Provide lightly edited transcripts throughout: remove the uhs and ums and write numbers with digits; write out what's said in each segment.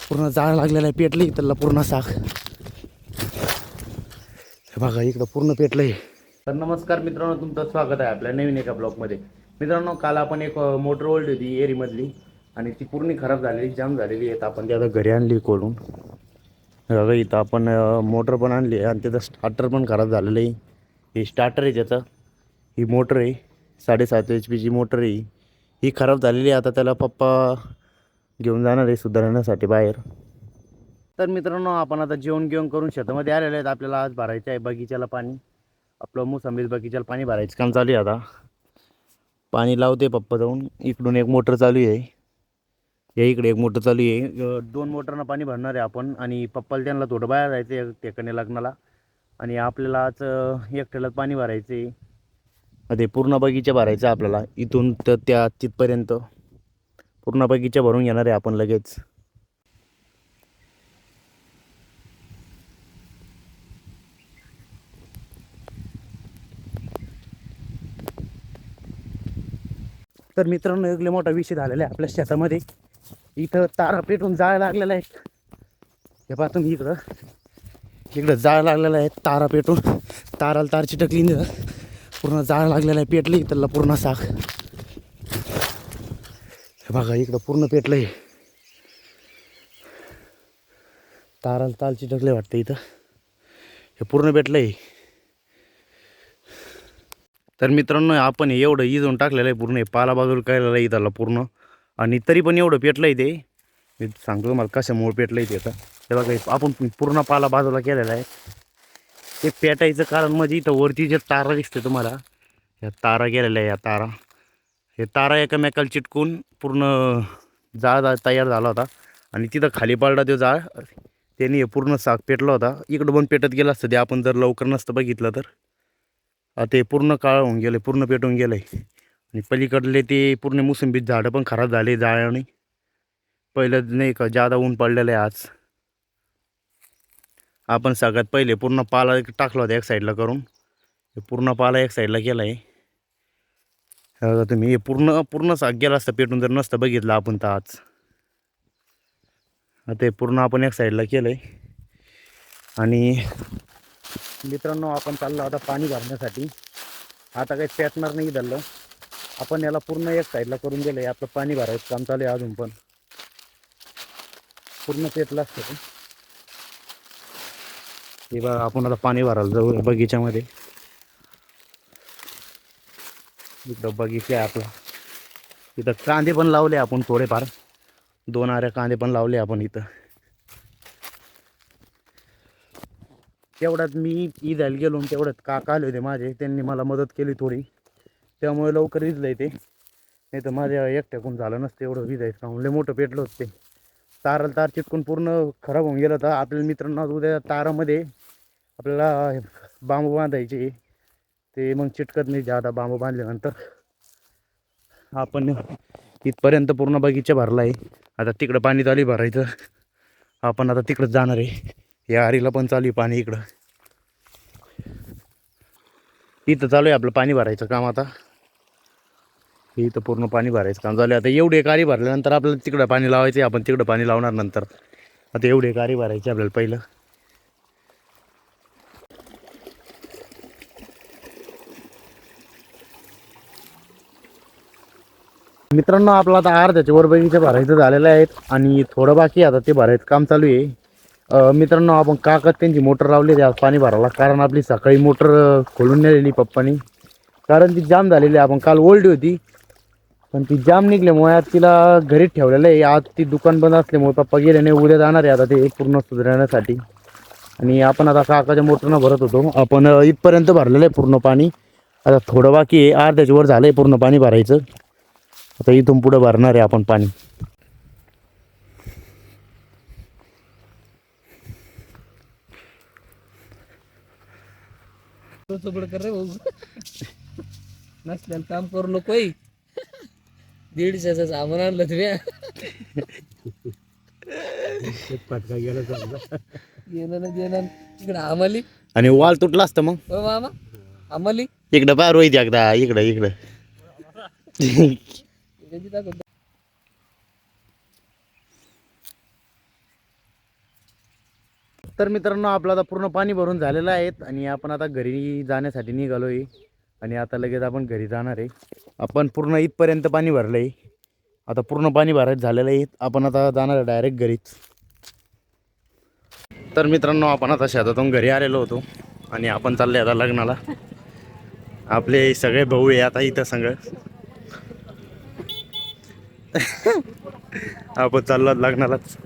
पूर्ण जाळ लागलेला आहे, पेटलं त्याला पूर्ण साख. हे बघा इकडं पूर्ण पेटलंय. तर नमस्कार मित्रांनो, तुमचं स्वागत आहे आपल्या नवीन एका ब्लॉगमध्ये. मित्रांनो, काल आपण एक मोटर ओढली होती एरीमधली आणि ती पूर्ण खराब झालेली, जाम झालेली आहे. आपण ती आता घरी आणली खोलून. बघा इथं आपण मोटर पण आणली आणि त्याचं स्टार्टर पण खराब झालेलं आहे. हे स्टार्टर आहे त्याचं, ही मोटर आहे 7.5 HP मोटर आहे. ही खराब झालेली आहे. आता त्याला पप्पा घेऊन जाणार आहे सुधारण्यासाठी बाहेर. तर मित्रांनो, आपण आता जेवण करून शेतामध्ये आलेले आहेत. आपल्याला आज भरायचं आहे बगीच्याला पाणी. आपलं मोसंबीच बगीच्याला पाणी भरायचं काम चालू आहे. आता पाणी लावते पप्पा जाऊन. इकडून एक मोटर चालू आहे, या इकडे एक मोटर चालू आहे. 2 मोटरनं पाणी भरणार आहे आपण. आणि पप्पाला त्यांना थोडं बाहेर जायचं आहे ठिकाणी लग्नाला. आणि आपल्याला आज एकट्यालाच पाणी भरायचं आहे. ते पूर्ण बगीचा भरायचा आपल्याला, इथून तर त्या तिथपर्यंत पूर्ण बगीचा भरून घेणार आहे आपण लगेच. तर मित्रांनो, एक लय मोठा विषय झालेला आहे आपल्या शेतामध्ये. इथं तारा पेटून जाळ लागलेला आहे. हे पहा तुम्ही, इकडं जाळ लागलेला आहे. तारा पेटून ताराला तार चिटकली, पूर्ण जाळ लागलेला आहे, पेटली त्याला पूर्ण साख. हे बघा इकडं पूर्ण पेटलंय, ताराला तार चिटकले वाटतं इथं. हे पूर्ण पेटलंय. तर मित्रांनो, आपण एवढं इजवून टाकलेलं आहे पूर्ण, पाला बाजूला केलेलं आहे इथला पूर्ण. आणि तरी पण एवढं पेटलंय ते. मी सांगतो तुम्हाला कशामुळे पेटलंय ते. आता हे बघा, आपण पूर्ण पाला बाजूला केलेला आहे. ते पेटायचं कारण म्हणजे इथं वरती जे तारा दिसते तुम्हाला, ह्या तारा गेलेल्या आहे. या तारा, हे तारा एकमेकाला चिटकून पूर्ण जाळ तयार झाला होता. आणि तिथं खाली पडला तो जाळ, त्याने हे पूर्ण साग पेटला होता. इकडं पण पेटत गेलं असतं ते, आपण जर लवकर नसतं बघितलं तर. आता ते पूर्ण काळ होऊन गेले, पूर्ण पेटून गेलं आहे. आणि पलीकडले ते पूर्ण मोसंबीत झाडं पण खराब झाले जाळ्याने. पहिलं नाही का जादा ऊन पडलेलं आहे आज. आपण सगळ्यात पहिले पूर्ण पाला टाकला होता एक साईडला करून. पूर्ण पाला एक साईडला केला आहे. तुम्ही हे पूर्ण साग गेला असतं पेटून जर नसतं बघितलं आपण तर आज. आता हे पूर्ण आपण एक साईडला केलं आहे. आणि मित्रांनो, आपण चाललो आता पाणी भरण्यासाठी. आता काही पेटणार नाही धरलं, आपण याला पूर्ण एक साईडला करून दिलं आहे. आपलं पाणी भरायचं काम चालू आहे अजून पण. पूर्ण पेटलं असतं ते बघा. आपण आता पाणी भरायला जाऊ बगीच्यामध्ये. इथं बगीचा आहे आपला. इथं कांदे पण लावले आपण थोडेफार, 2 आऱ्या कांदे पण लावले आपण इथं. तेवढ्यात मी इजायला गेलो, तेवढ्यात काका आले होते माझे, त्यांनी मला मदत केली थोडी, त्यामुळे लवकर इजलंय ते. नाही तर माझ्या एकट्याकडून झालं नसतं एवढं विजायचं काम. लय मोठं पेटलं होतं ते. ताराला तार चिटकून पूर्ण खराब होऊन गेलं होतं. आपल्या मित्रांना उद्या तारामध्ये आपल्याला बांबू बांधायचे, ते मग चिटकत नाही जादा बांबू बांधल्यानंतर. आपण इथपर्यंत पूर्ण बगीचा भरला आहे. आता तिकडं पाणी चालू भरायचं. आपण आता तिकडं जाणार आहे. या आरीला पण चालू आहे पाणी इकडं. इथं चालू आहे आपलं पाणी भरायचं काम. आता इथं पूर्ण पाणी भरायचं काम चालू आहे. आता एवढी एक आरी भरल्यानंतर आपल्याला तिकडं पाणी लावायचं आहे. आपण तिकडं पाणी लावणार नंतर. आता एवढी एक आरी भरायची आपल्याला पहिलं. मित्रांनो, आपलं आता अर्ध्याच्या वर बगीचा भरायचं झालेलं आहे आणि थोडं बाकी आता ते भरायचं काम चालू आहे. मित्रांनो, आपण काका त्यांची मोटर लावली आज पाणी भरायला. कारण आपली सकाळी मोटर खोलून नेलेली पप्पानी, कारण ती जाम झालेली. आपण काल ओल्डी होती पण ती जाम निघल्यामुळे आज तिला घरीच ठेवलेलं आहे. आज ती दुकान बंद असल्यामुळे पप्पा गेले नाही, उद्या जाणार आहे आता ते पूर्ण सुधारण्यासाठी. आणि आपण आता काकाच्या मोटरनं भरत होतो. आपण इथपर्यंत भरलेलं आहे पूर्ण पाणी. आता थोडं बाकी आहे, अर्ध्याच्या वर झालं आहे पूर्ण पाणी भरायचं. आता इथून पुढे भरणार आहे आपण पाणी. नसल्यानं काम करू नको. 150चं सामान आणलं तुम्ही. फटका गेला गेलं ना गेलं इकडं आम्हाली. आणि वाल तुटला असतं मग. हो मामा, आम्हाली इकडं बाहेर रोहित एकदा इकडं. कधी. दाखवतो. इकडं तर मित्रांनो आपलं आता पूर्ण पाणी भरून झालेलं आहे आणि आपण आता घरी जाण्यासाठी निघालो आहे आणि आता लगेच आपण घरी जाणार आहे. आपण पूर्ण इथपर्यंत पाणी भरलं आहे. आता पूर्ण पाणी भरायचं झालेलं आहे. आपण आता जाणार आहे डायरेक्ट घरीच. तर मित्रांनो आपण आता शेतातून घरी आलेलो होतो आणि आपण चालले आता लग्नाला. आपले सगळे भाऊ आहे आता इथं सगळं. आपण चाललो लग्नालाच.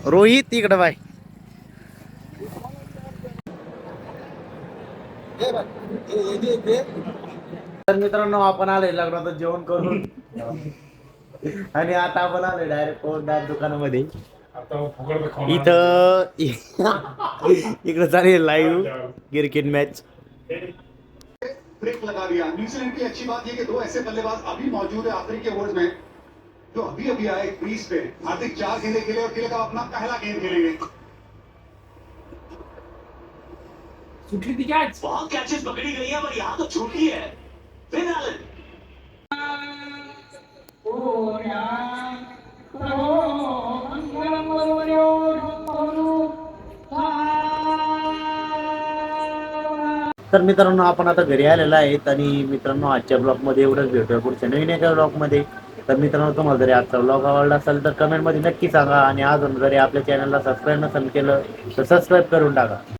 रोहित इकडं बाय. तर मित्रांनो आपण आलोय लग्नात जेवण करून आणि आता आपण आलोय डायरेक्ट दुकानामध्ये. इथं इकडे चालेल लाईव्ह क्रिकेट मॅच. ब्रेक लगा दिया न्यूजीलैंड की अच्छी बात यह कि दो ऐसे बल्लेबाज अभी मौजूद है आखिरी के ओवर्स में जो अभी अभी आए क्रीज पे। हार्दिक 4 गेंदें खेले और खेले का अपना पहला गेंद खेलेंगे। छुट्टी थी क्या आज? बहुत कैचेस पकड़ी गई है पर यहाँ तो छूटी है। फिन एलन तर मित्रांनो आपण आता घरी आलेलो आहेत आणि मित्रांनो आजच्या ब्लॉगमध्ये एवढंच भेटूया पुढच्या नवीन एका ब्लॉगमध्ये. तर मित्रांनो तुम्हाला जरी आजचा ब्लॉग आवडला असेल तर कमेंटमध्ये नक्की सांगा आणि अजून जरी आपल्या चॅनलला सबस्क्राईब नसेल केलं तर सबस्क्राईब करून टाका.